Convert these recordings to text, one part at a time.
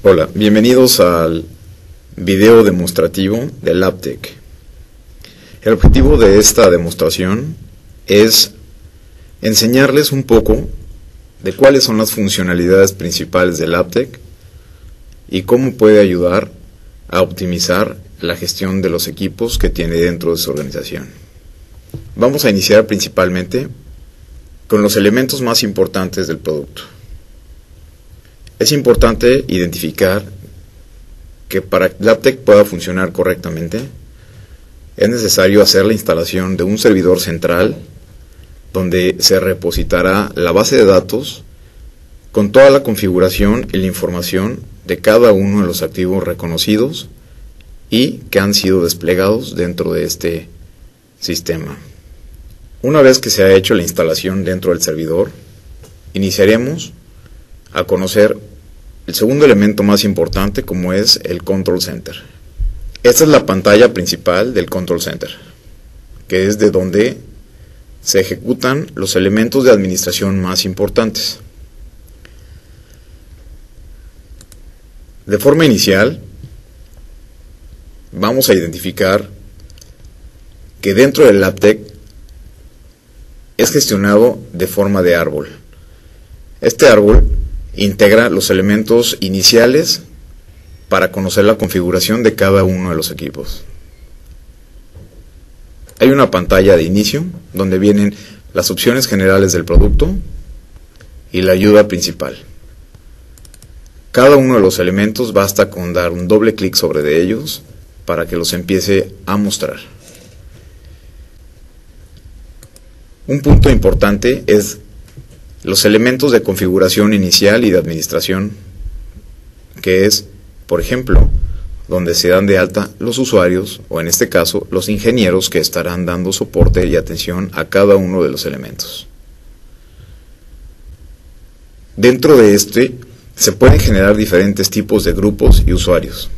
Hola, bienvenidos al video demostrativo de LabTech. El objetivo de esta demostración es enseñarles un poco de cuáles son las funcionalidades principales de LabTech y cómo puede ayudar a optimizar la gestión de los equipos que tiene dentro de su organización. Vamos a iniciar principalmente con los elementos más importantes del producto. Es importante identificar que para que LabTech pueda funcionar correctamente, es necesario hacer la instalación de un servidor central donde se repositará la base de datos con toda la configuración y la información de cada uno de los activos reconocidos y que han sido desplegados dentro de este sistema. Una vez que se ha hecho la instalación dentro del servidor, iniciaremos a conocer el segundo elemento más importante, como es el Control Center. Esta es la pantalla principal del Control Center, que es de donde se ejecutan los elementos de administración más importantes. De forma inicial, vamos a identificar que dentro del LabTech es gestionado de forma de árbol. Este árbol integra los elementos iniciales para conocer la configuración de cada uno de los equipos. Hay una pantalla de inicio donde vienen las opciones generales del producto y la ayuda principal. Cada uno de los elementos basta con dar un doble clic sobre de ellos para que los empiece a mostrar. Un punto importante es los elementos de configuración inicial y de administración, que es, por ejemplo, donde se dan de alta los usuarios, o en este caso, los ingenieros que estarán dando soporte y atención a cada uno de los elementos. Dentro de este, se pueden generar diferentes tipos de grupos y usuarios,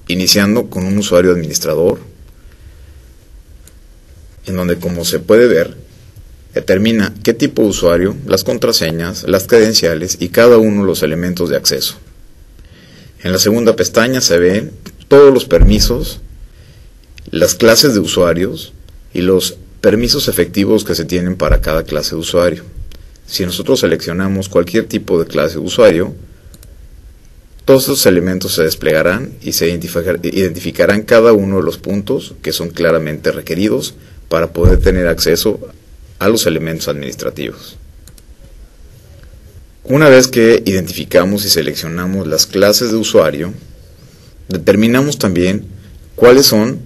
iniciando con un usuario administrador, en donde, como se puede ver, determina qué tipo de usuario, las contraseñas, las credenciales y cada uno de los elementos de acceso. En la segunda pestaña se ven todos los permisos, las clases de usuarios y los permisos efectivos que se tienen para cada clase de usuario. Si nosotros seleccionamos cualquier tipo de clase de usuario, todos estos elementos se desplegarán y se identificarán cada uno de los puntos que son claramente requeridos para poder tener acceso a los elementos administrativos. Una vez que identificamos y seleccionamos las clases de usuario, determinamos también cuáles son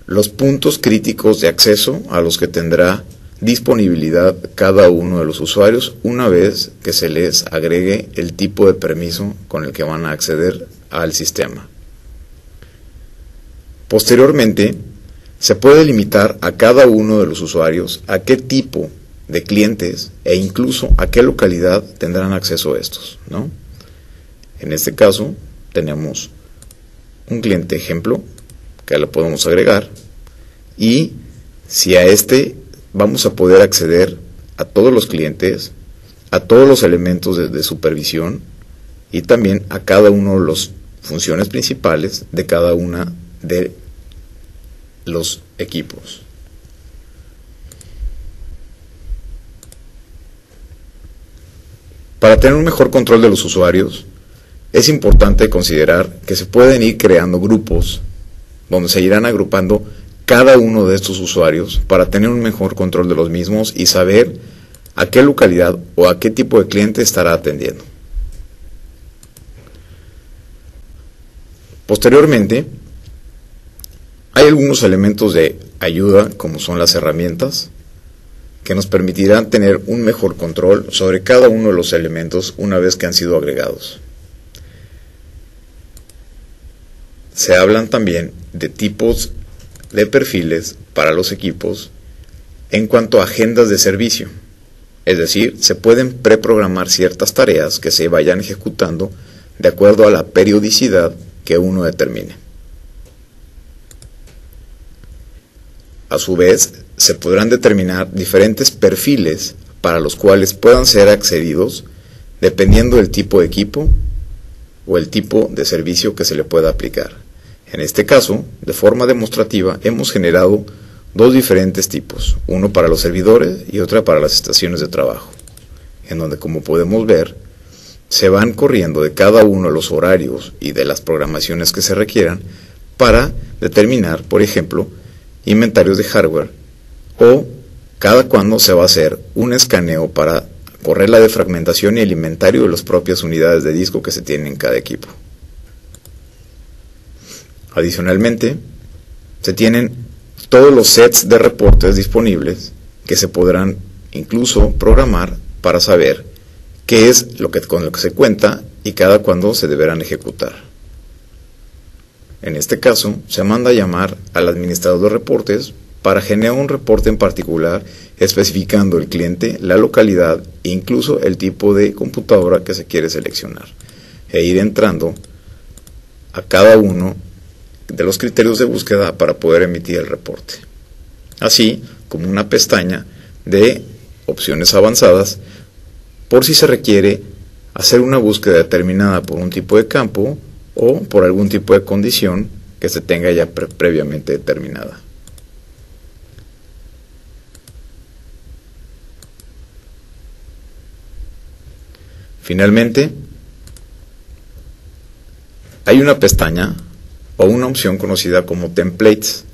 los puntos críticos de acceso a los que tendrá disponibilidad cada uno de los usuarios una vez que se les agregue el tipo de permiso con el que van a acceder al sistema. Posteriormente, se puede limitar a cada uno de los usuarios a qué tipo de clientes e incluso a qué localidad tendrán acceso a estos, ¿no? En este caso tenemos un cliente ejemplo que lo podemos agregar, y si a este vamos a poder acceder a todos los clientes, a todos los elementos de supervisión y también a cada uno de las funciones principales de cada una de los equipos. Para tener un mejor control de los usuarios, es importante considerar que se pueden ir creando grupos donde se irán agrupando cada uno de estos usuarios para tener un mejor control de los mismos y saber a qué localidad o a qué tipo de cliente estará atendiendo. Posteriormente, hay algunos elementos de ayuda, como son las herramientas, que nos permitirán tener un mejor control sobre cada uno de los elementos una vez que han sido agregados. Se hablan también de tipos de perfiles para los equipos en cuanto a agendas de servicio, es decir, se pueden preprogramar ciertas tareas que se vayan ejecutando de acuerdo a la periodicidad que uno determine. A su vez, se podrán determinar diferentes perfiles para los cuales puedan ser accedidos dependiendo del tipo de equipo o el tipo de servicio que se le pueda aplicar. En este caso, de forma demostrativa, hemos generado dos diferentes tipos, uno para los servidores y otra para las estaciones de trabajo, en donde, como podemos ver, se van corriendo de cada uno de los horarios y de las programaciones que se requieran para determinar, por ejemplo, inventarios de hardware, o cada cuándo se va a hacer un escaneo para correr la defragmentación y el inventario de las propias unidades de disco que se tienen en cada equipo. Adicionalmente, se tienen todos los sets de reportes disponibles que se podrán incluso programar para saber qué es con lo que se cuenta y cada cuándo se deberán ejecutar. En este caso, se manda a llamar al administrador de reportes para generar un reporte en particular especificando el cliente, la localidad e incluso el tipo de computadora que se quiere seleccionar, e ir entrando a cada uno de los criterios de búsqueda para poder emitir el reporte, así como una pestaña de opciones avanzadas por si se requiere hacer una búsqueda determinada por un tipo de campo o por algún tipo de condición que se tenga ya previamente determinada. Finalmente, hay una pestaña o una opción conocida como templates,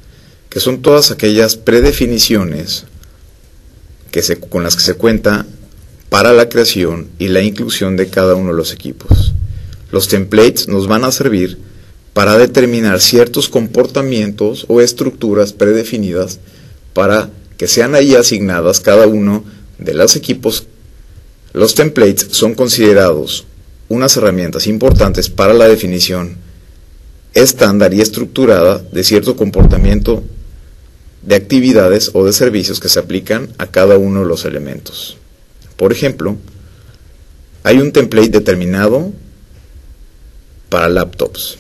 que son todas aquellas predefiniciones con las que se cuenta para la creación y la inclusión de cada uno de los equipos. Los templates nos van a servir para determinar ciertos comportamientos o estructuras predefinidas para que sean ahí asignadas cada uno de los equipos. Los templates son considerados unas herramientas importantes para la definición estándar y estructurada de cierto comportamiento de actividades o de servicios que se aplican a cada uno de los elementos. Por ejemplo, hay un template determinado para laptops.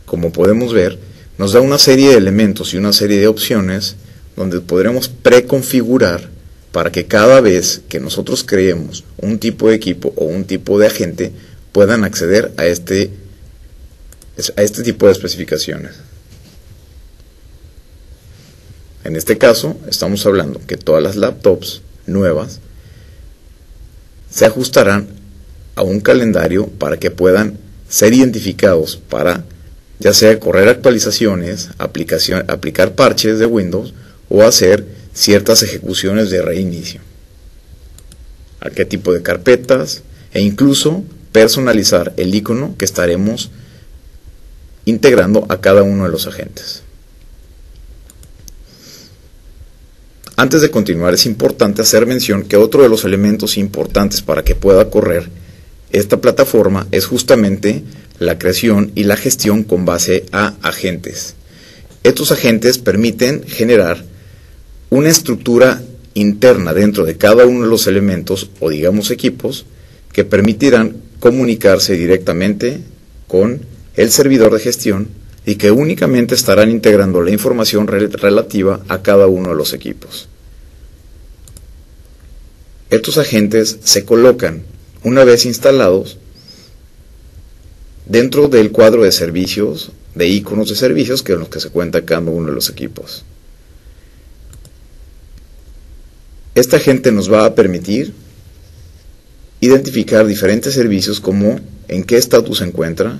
Como podemos ver, nos da una serie de elementos y una serie de opciones donde podremos preconfigurar para que cada vez que nosotros creemos un tipo de equipo o un tipo de agente puedan acceder a este tipo de especificaciones. En este caso, estamos hablando que todas las laptops nuevas se ajustarán a un calendario para que puedan ser identificados para ya sea correr actualizaciones, aplicar parches de Windows o hacer ciertas ejecuciones de reinicio, a qué tipo de carpetas e incluso personalizar el icono que estaremos integrando a cada uno de los agentes. Antes de continuar, es importante hacer mención que otro de los elementos importantes para que pueda correr esta plataforma es justamente la creación y la gestión con base a agentes. Estos agentes permiten generar una estructura interna dentro de cada uno de los elementos o digamos equipos que permitirán comunicarse directamente con el servidor de gestión y que únicamente estarán integrando la información relativa a cada uno de los equipos. Estos agentes se colocan, una vez instalados, dentro del cuadro de servicios, de iconos de servicios que en los que se cuenta cada uno de los equipos. Este agente nos va a permitir identificar diferentes servicios como en qué estatus se encuentra,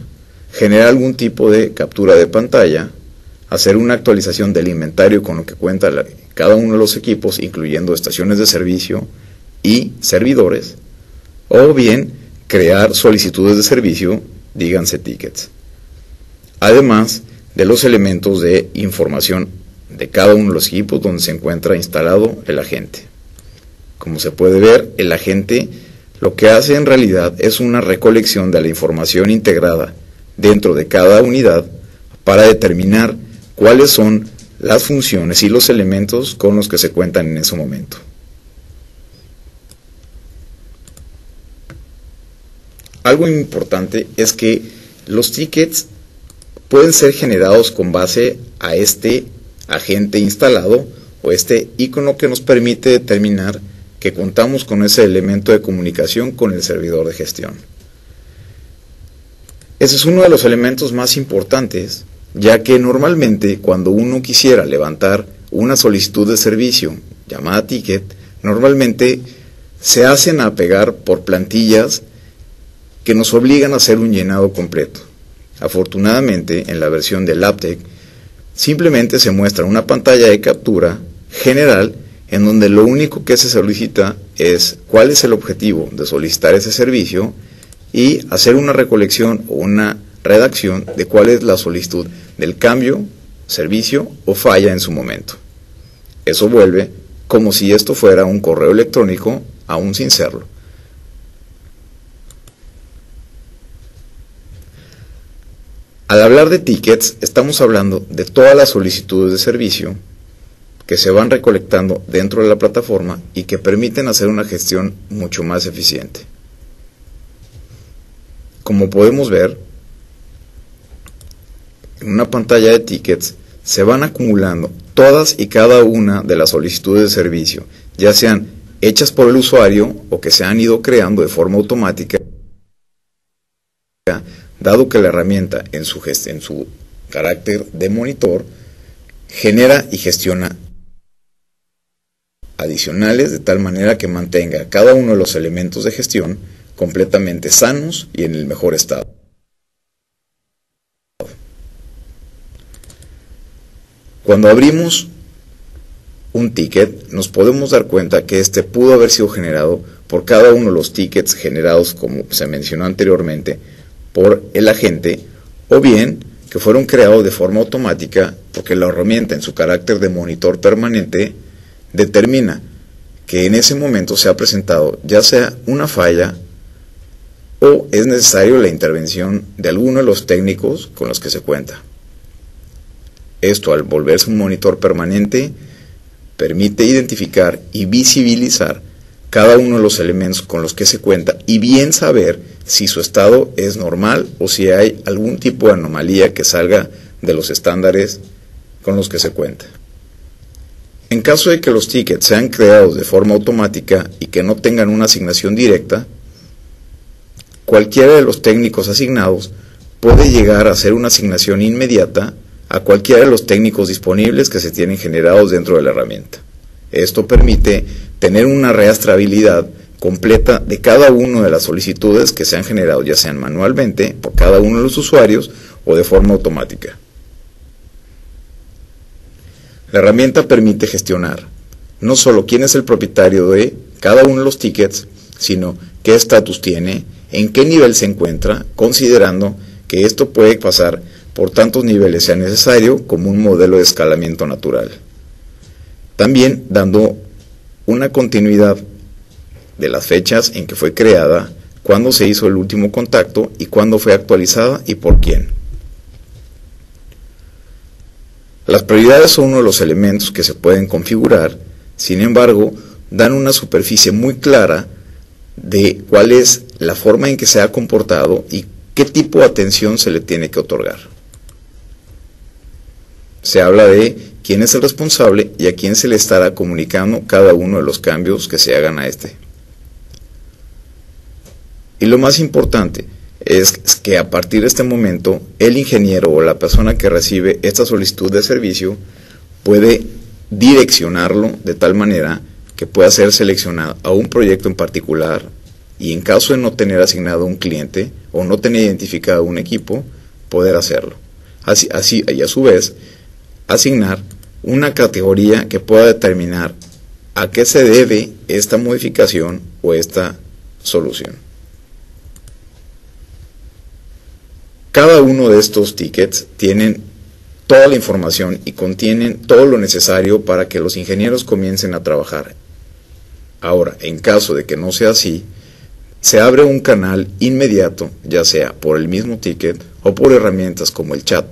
generar algún tipo de captura de pantalla, hacer una actualización del inventario con lo que cuenta cada uno de los equipos, incluyendo estaciones de servicio y servidores, o bien crear solicitudes de servicio, díganse tickets, además de los elementos de información de cada uno de los equipos donde se encuentra instalado el agente. Como se puede ver, el agente lo que hace en realidad es una recolección de la información integrada dentro de cada unidad para determinar cuáles son las funciones y los elementos con los que se cuentan en ese momento. Algo importante es que los tickets pueden ser generados con base a este agente instalado o este icono que nos permite determinar que contamos con ese elemento de comunicación con el servidor de gestión. Ese es uno de los elementos más importantes, ya que normalmente cuando uno quisiera levantar una solicitud de servicio llamada ticket, normalmente se hacen a pegar por plantillas que nos obligan a hacer un llenado completo. Afortunadamente, en la versión del LabTeX, simplemente se muestra una pantalla de captura general en donde lo único que se solicita es cuál es el objetivo de solicitar ese servicio y hacer una recolección o una redacción de cuál es la solicitud del cambio, servicio o falla en su momento. Eso vuelve como si esto fuera un correo electrónico, aún sin serlo. Al hablar de tickets, estamos hablando de todas las solicitudes de servicio que se van recolectando dentro de la plataforma y que permiten hacer una gestión mucho más eficiente. Como podemos ver, en una pantalla de tickets se van acumulando todas y cada una de las solicitudes de servicio, ya sean hechas por el usuario o que se han ido creando de forma automática, dado que la herramienta en su carácter de monitor genera y gestiona adicionales de tal manera que mantenga cada uno de los elementos de gestión completamente sanos y en el mejor estado. Cuando abrimos un ticket, nos podemos dar cuenta que este pudo haber sido generado por cada uno de los tickets generados, como se mencionó anteriormente, por el agente, o bien que fueron creados de forma automática porque la herramienta en su carácter de monitor permanente determina que en ese momento se ha presentado ya sea una falla o es necesario la intervención de alguno de los técnicos con los que se cuenta. Esto, al volverse un monitor permanente, permite identificar y visibilizar cada uno de los elementos con los que se cuenta y bien saber si su estado es normal o si hay algún tipo de anomalía que salga de los estándares con los que se cuenta. En caso de que los tickets sean creados de forma automática y que no tengan una asignación directa, cualquiera de los técnicos asignados puede llegar a hacer una asignación inmediata a cualquiera de los técnicos disponibles que se tienen generados dentro de la herramienta. Esto permite tener una rastreabilidad completa de cada una de las solicitudes que se han generado, ya sean manualmente por cada uno de los usuarios o de forma automática. La herramienta permite gestionar no solo quién es el propietario de cada uno de los tickets, sino qué estatus tiene, en qué nivel se encuentra, considerando que esto puede pasar por tantos niveles sea necesario como un modelo de escalamiento natural. También dando una continuidad de las fechas en que fue creada, cuándo se hizo el último contacto y cuándo fue actualizada y por quién. Las prioridades son uno de los elementos que se pueden configurar, sin embargo, dan una superficie muy clara de cuál es la forma en que se ha comportado y qué tipo de atención se le tiene que otorgar. Se habla de quién es el responsable y a quién se le estará comunicando cada uno de los cambios que se hagan a este. Y lo más importante es que a partir de este momento, el ingeniero o la persona que recibe esta solicitud de servicio puede direccionarlo de tal manera que pueda ser seleccionado a un proyecto en particular y en caso de no tener asignado un cliente o no tener identificado un equipo, poder hacerlo. Así y a su vez, asignar una categoría que pueda determinar a qué se debe esta modificación o esta solución. Cada uno de estos tickets tienen toda la información y contienen todo lo necesario para que los ingenieros comiencen a trabajar. Ahora, en caso de que no sea así, se abre un canal inmediato, ya sea por el mismo ticket o por herramientas como el chat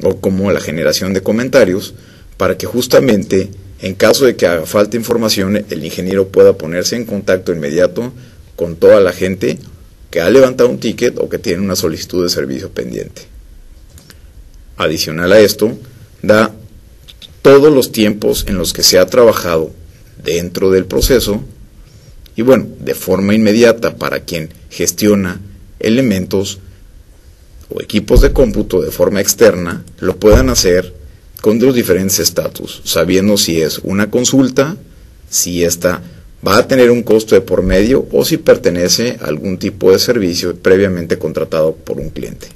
o como la generación de comentarios, para que justamente en caso de que haga falta información, el ingeniero pueda ponerse en contacto inmediato con toda la gente que ha levantado un ticket o que tiene una solicitud de servicio pendiente. Adicional a esto, da todos los tiempos en los que se ha trabajado dentro del proceso y bueno, de forma inmediata para quien gestiona elementos, o equipos de cómputo de forma externa lo puedan hacer con los diferentes estatus, sabiendo si es una consulta, si esta va a tener un costo de por medio o si pertenece a algún tipo de servicio previamente contratado por un cliente.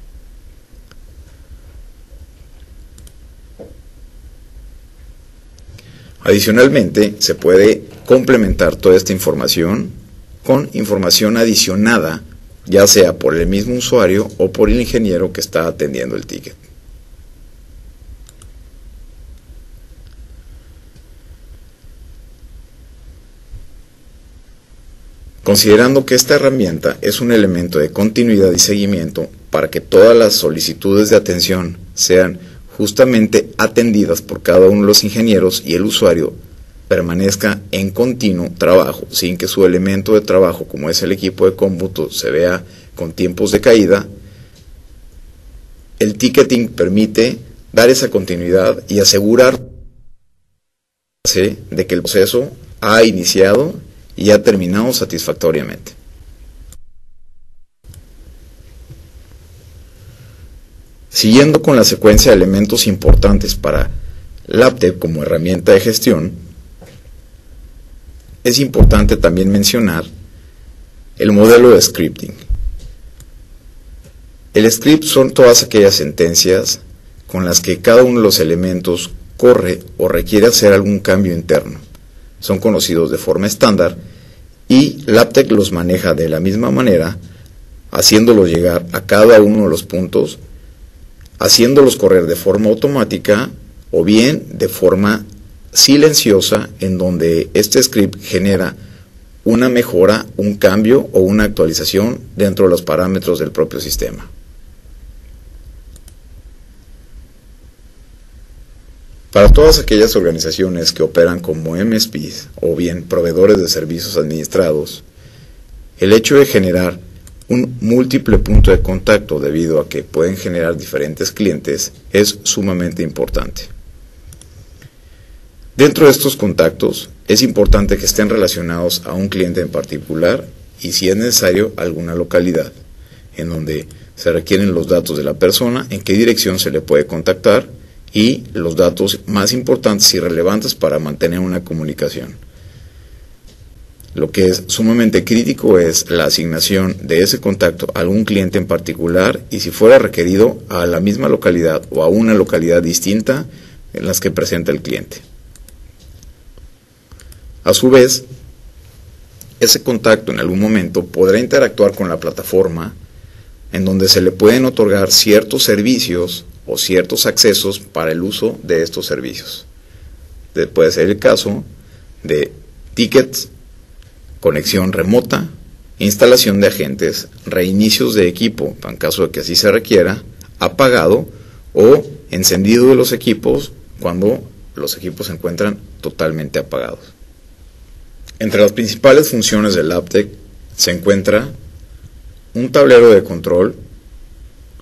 Adicionalmente, se puede complementar toda esta información con información adicionada, ya sea por el mismo usuario o por el ingeniero que está atendiendo el ticket. Considerando que esta herramienta es un elemento de continuidad y seguimiento para que todas las solicitudes de atención sean justamente atendidas por cada uno de los ingenieros y el usuario permanezca en continuo trabajo, sin que su elemento de trabajo, como es el equipo de cómputo, se vea con tiempos de caída, el ticketing permite dar esa continuidad y asegurarse de que el proceso ha iniciado y ha terminado satisfactoriamente. Siguiendo con la secuencia de elementos importantes para LabTech como herramienta de gestión, es importante también mencionar el modelo de scripting. El script son todas aquellas sentencias con las que cada uno de los elementos corre o requiere hacer algún cambio interno. Son conocidos de forma estándar y LabTech los maneja de la misma manera, haciéndolos llegar a cada uno de los puntos, haciéndolos correr de forma automática o bien de forma silenciosa, en donde este script genera una mejora, un cambio o una actualización dentro de los parámetros del propio sistema. Para todas aquellas organizaciones que operan como MSPs o bien proveedores de servicios administrados, el hecho de generar un múltiple punto de contacto debido a que pueden generar diferentes clientes es sumamente importante. Dentro de estos contactos es importante que estén relacionados a un cliente en particular y, si es necesario, alguna localidad, en donde se requieren los datos de la persona, en qué dirección se le puede contactar y los datos más importantes y relevantes para mantener una comunicación. Lo que es sumamente crítico es la asignación de ese contacto a algún cliente en particular y, si fuera requerido, a la misma localidad o a una localidad distinta en las que presenta el cliente. A su vez, ese contacto en algún momento podrá interactuar con la plataforma, en donde se le pueden otorgar ciertos servicios o ciertos accesos para el uso de estos servicios. Puede ser el caso de tickets, conexión remota, instalación de agentes, reinicios de equipo, en caso de que así se requiera, apagado o encendido de los equipos cuando los equipos se encuentran totalmente apagados. Entre las principales funciones del LabTech se encuentra un tablero de control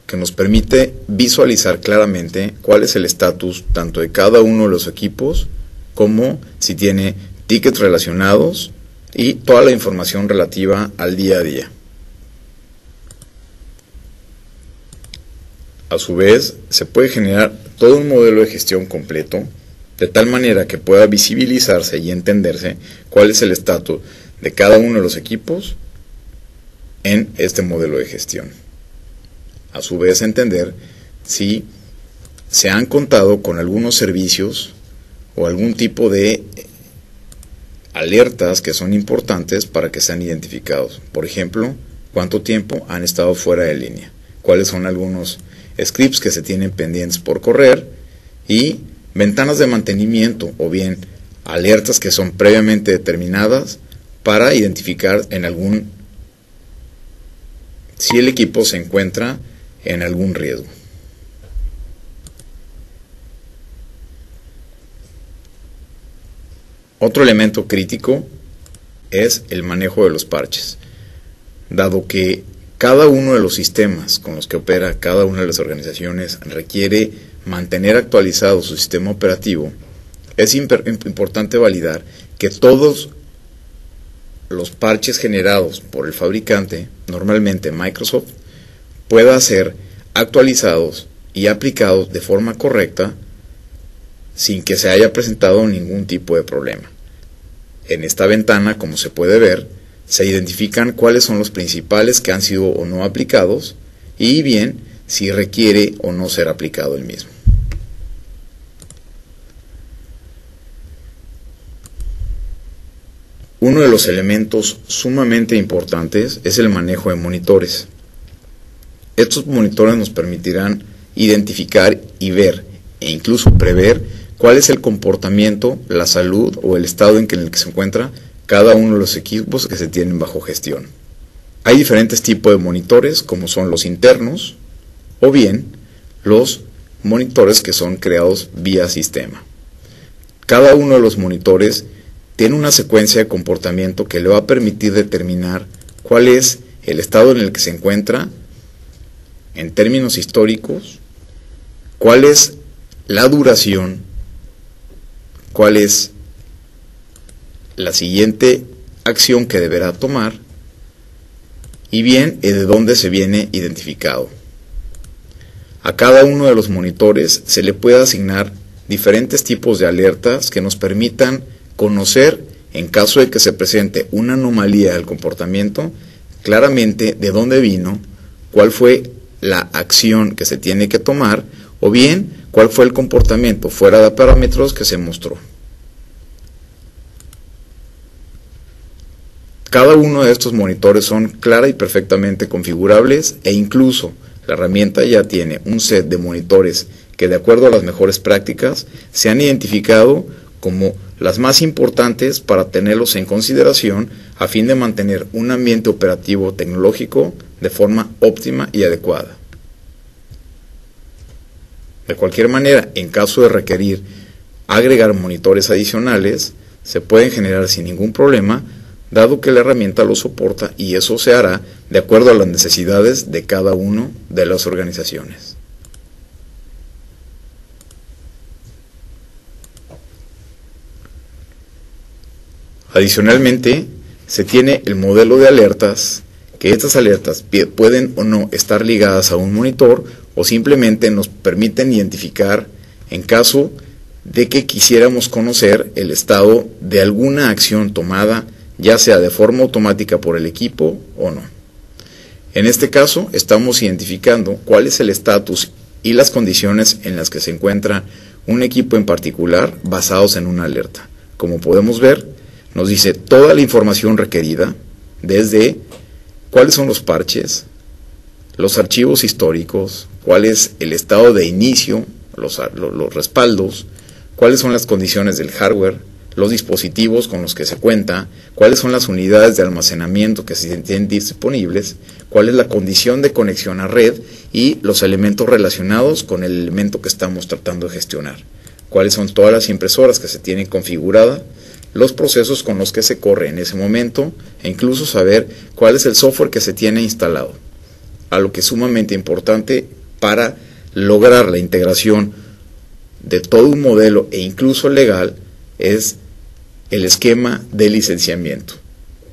que nos permite visualizar claramente cuál es el estatus tanto de cada uno de los equipos, como si tiene tickets relacionados y toda la información relativa al día a día. A su vez, se puede generar todo un modelo de gestión completo, de tal manera que pueda visibilizarse y entenderse cuál es el estatus de cada uno de los equipos en este modelo de gestión. A su vez, entender si se han contado con algunos servicios o algún tipo de alertas que son importantes para que sean identificados. Por ejemplo, cuánto tiempo han estado fuera de línea, cuáles son algunos scripts que se tienen pendientes por correr y ventanas de mantenimiento o bien alertas que son previamente determinadas para identificar si el equipo se encuentra en algún riesgo. Otro elemento crítico es el manejo de los parches, dado que cada uno de los sistemas con los que opera cada una de las organizaciones requiere mantener actualizado su sistema operativo. Es importante validar que todos los parches generados por el fabricante, normalmente Microsoft, pueda ser actualizados y aplicados de forma correcta sin que se haya presentado ningún tipo de problema. En esta ventana, como se puede ver, se identifican cuáles son los principales que han sido o no aplicados y bien si requiere o no ser aplicado el mismo. Uno de los elementos sumamente importantes es el manejo de monitores. Estos monitores nos permitirán identificar y ver e incluso prever cuál es el comportamiento, la salud o el estado en el que se encuentra cada uno de los equipos que se tienen bajo gestión. Hay diferentes tipos de monitores, como son los internos o bien los monitores que son creados vía sistema. Cada uno de los monitores tiene una secuencia de comportamiento que le va a permitir determinar cuál es el estado en el que se encuentra en términos históricos, cuál es la duración, cuál es la siguiente acción que deberá tomar y bien de dónde se viene identificado. A cada uno de los monitores se le puede asignar diferentes tipos de alertas que nos permitan conocer, en caso de que se presente una anomalía del comportamiento, claramente de dónde vino, cuál fue la acción que se tiene que tomar o bien cuál fue el comportamiento fuera de parámetros que se mostró. Cada uno de estos monitores son clara y perfectamente configurables e incluso la herramienta ya tiene un set de monitores que, de acuerdo a las mejores prácticas, se han identificado como las más importantes para tenerlos en consideración a fin de mantener un ambiente operativo tecnológico de forma óptima y adecuada. De cualquier manera, en caso de requerir agregar monitores adicionales, se pueden generar sin ningún problema, dado que la herramienta lo soporta y eso se hará de acuerdo a las necesidades de cada una de las organizaciones. Adicionalmente, se tiene el modelo de alertas, que estas alertas pueden o no estar ligadas a un monitor o simplemente nos permiten identificar en caso de que quisiéramos conocer el estado de alguna acción tomada, ya sea de forma automática por el equipo o no. En este caso, estamos identificando cuál es el estatus y las condiciones en las que se encuentra un equipo en particular basados en una alerta. Como podemos ver, nos dice toda la información requerida, desde cuáles son los parches, los archivos históricos, cuál es el estado de inicio, los respaldos, cuáles son las condiciones del hardware, los dispositivos con los que se cuenta, cuáles son las unidades de almacenamiento que se tienen disponibles, cuál es la condición de conexión a red y los elementos relacionados con el elemento que estamos tratando de gestionar, cuáles son todas las impresoras que se tienen configuradas, los procesos con los que se corre en ese momento e incluso saber cuál es el software que se tiene instalado, algo que es sumamente importante para lograr la integración de todo un modelo e incluso legal es el esquema de licenciamiento,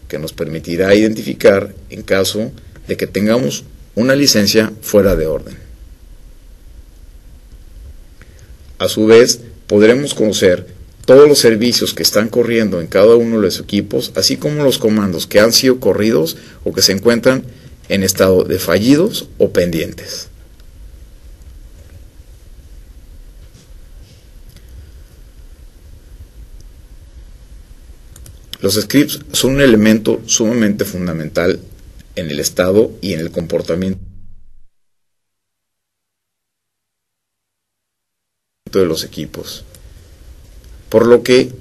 que nos permitirá identificar en caso de que tengamos una licencia fuera de orden. A su vez, podremos conocer todos los servicios que están corriendo en cada uno de los equipos, así como los comandos que han sido corridos o que se encuentran en estado de fallidos o pendientes. Los scripts son un elemento sumamente fundamental en el estado y en el comportamiento de los equipos, por lo que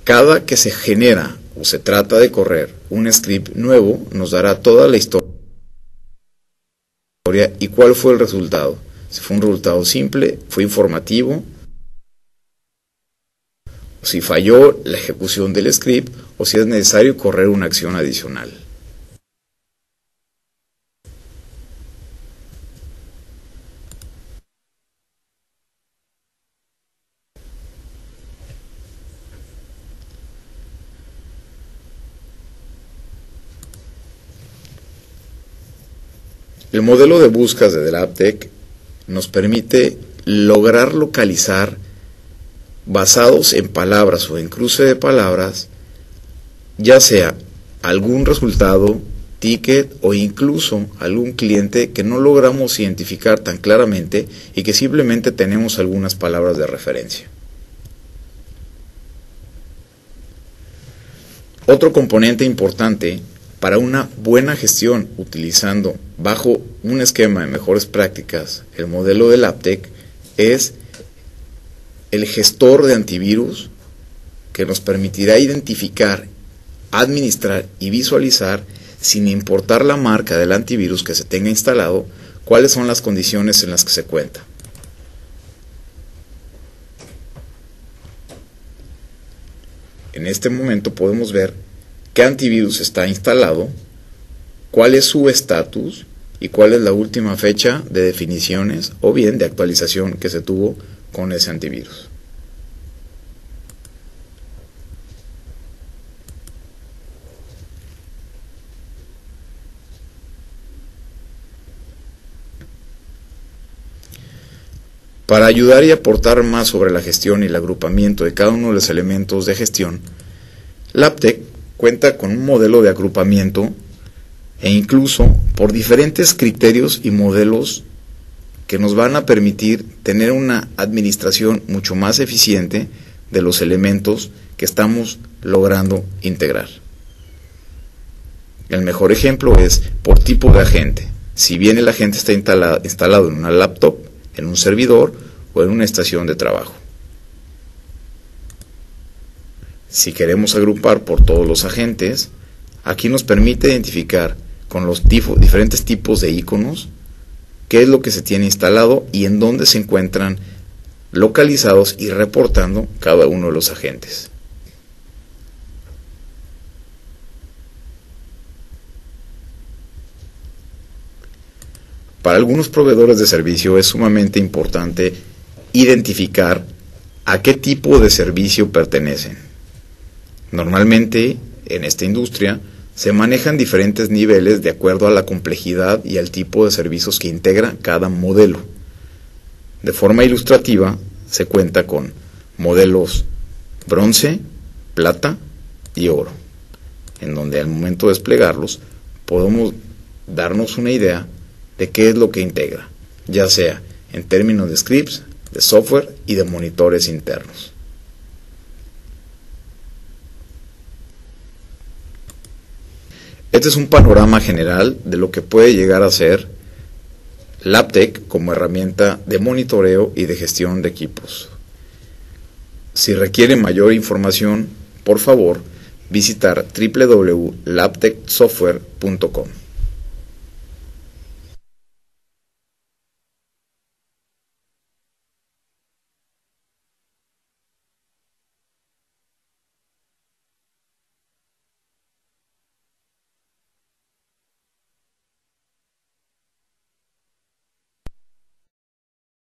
cada que se genera o se trata de correr un script nuevo nos dará toda la historia y cuál fue el resultado, si fue un resultado simple, fue informativo, si falló la ejecución del script o si es necesario correr una acción adicional. El modelo de búsquedas de LabTech nos permite lograr localizar, basados en palabras o en cruce de palabras, ya sea algún resultado, ticket o incluso algún cliente que no logramos identificar tan claramente y que simplemente tenemos algunas palabras de referencia. Otro componente importante para una buena gestión utilizando bajo un esquema de mejores prácticas el modelo de LabTech es el gestor de antivirus, que nos permitirá identificar, administrar y visualizar, sin importar la marca del antivirus que se tenga instalado, cuáles son las condiciones en las que se cuenta. En este momento podemos ver qué antivirus está instalado, cuál es su estatus y cuál es la última fecha de definiciones o bien de actualización que se tuvo con ese antivirus. Para ayudar y aportar más sobre la gestión y el agrupamiento de cada uno de los elementos de gestión, LabTech cuenta con un modelo de agrupamiento e incluso por diferentes criterios y modelos que nos van a permitir tener una administración mucho más eficiente de los elementos que estamos logrando integrar. El mejor ejemplo es por tipo de agente. Si bien el agente está instalado en una laptop, en un servidor o en una estación de trabajo. Si queremos agrupar por todos los agentes, aquí nos permite identificar con los diferentes tipos de iconos qué es lo que se tiene instalado y en dónde se encuentran localizados y reportando cada uno de los agentes. Para algunos proveedores de servicio es sumamente importante identificar a qué tipo de servicio pertenecen. Normalmente, en esta industria, se manejan diferentes niveles de acuerdo a la complejidad y al tipo de servicios que integra cada modelo. De forma ilustrativa, se cuenta con modelos bronce, plata y oro, en donde al momento de desplegarlos podemos darnos una idea de qué es lo que integra, ya sea en términos de scripts, de software y de monitores internos. Este es un panorama general de lo que puede llegar a ser LabTech como herramienta de monitoreo y de gestión de equipos. Si requiere mayor información, por favor, visitar www.labtechsoftware.com.